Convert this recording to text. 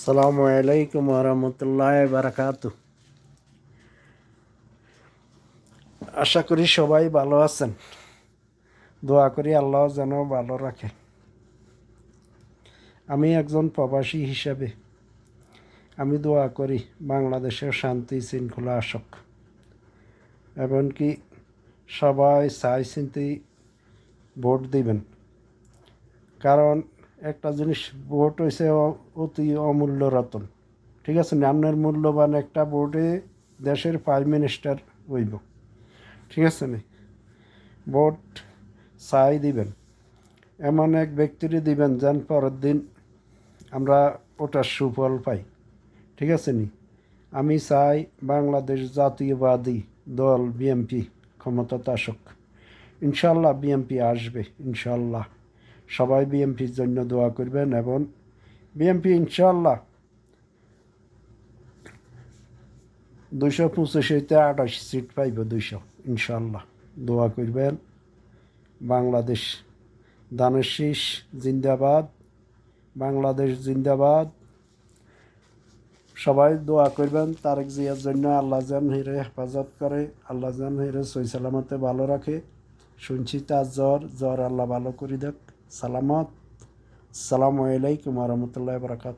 আসসালামু আলাইকুম রহমতুল্লাহ বারাকাতু। আশা করি সবাই ভালো আছেন। দোয়া করি আল্লাহ যেন ভালো রাখে। আমি একজন প্রবাসী হিসাবে আমি দোয়া করি বাংলাদেশের শান্তি শৃঙ্খলা আসুক, এমনকি সবাই চাই চিন্তি ভোট দিবেন। কারণ একটা জিনিস, ভোট হয়েছে অতি অমূল্য রতন। ঠিক আছে, আপনার মূল্যবান একটা ভোটে দেশের প্রাইম মিনিস্টার হইব। ঠিক আছে নি, ভোট চাই দিবেন, এমন এক ব্যক্তিরে দিবেন যেন পরের দিন আমরা ওটার সুফল পাই। ঠিক আছে নি, আমি চাই বাংলাদেশ জাতীয়বাদী দল বিএনপি ক্ষমতাতে আসুক। ইনশাল্লাহ বিএনপি আসবে, ইনশাল্লাহ। সবাই বিএনপির জন্য দোয়া করবেন এবং বিএনপি ইনশাল্লাহ 225-28 সিট পাইব, 200 ইনশাল্লাহ। দোয়া করবেন। বাংলাদেশ ধানের শীষ জিন্দাবাদ, বাংলাদেশ জিন্দাবাদ। সবাই দোয়া করবেন তারেক জিয়ার জন্য, আল্লাহ যেন হিরে হেফাজত করে, আল্লাহ যেন হিরে সই সালামতে ভালো রাখে। শুনছি তার জ্বর আল্লাহ ভালো করে দেখ। সালামত। আসসালামু আলাইকুম রহমতুল্লাহ বারাকাত।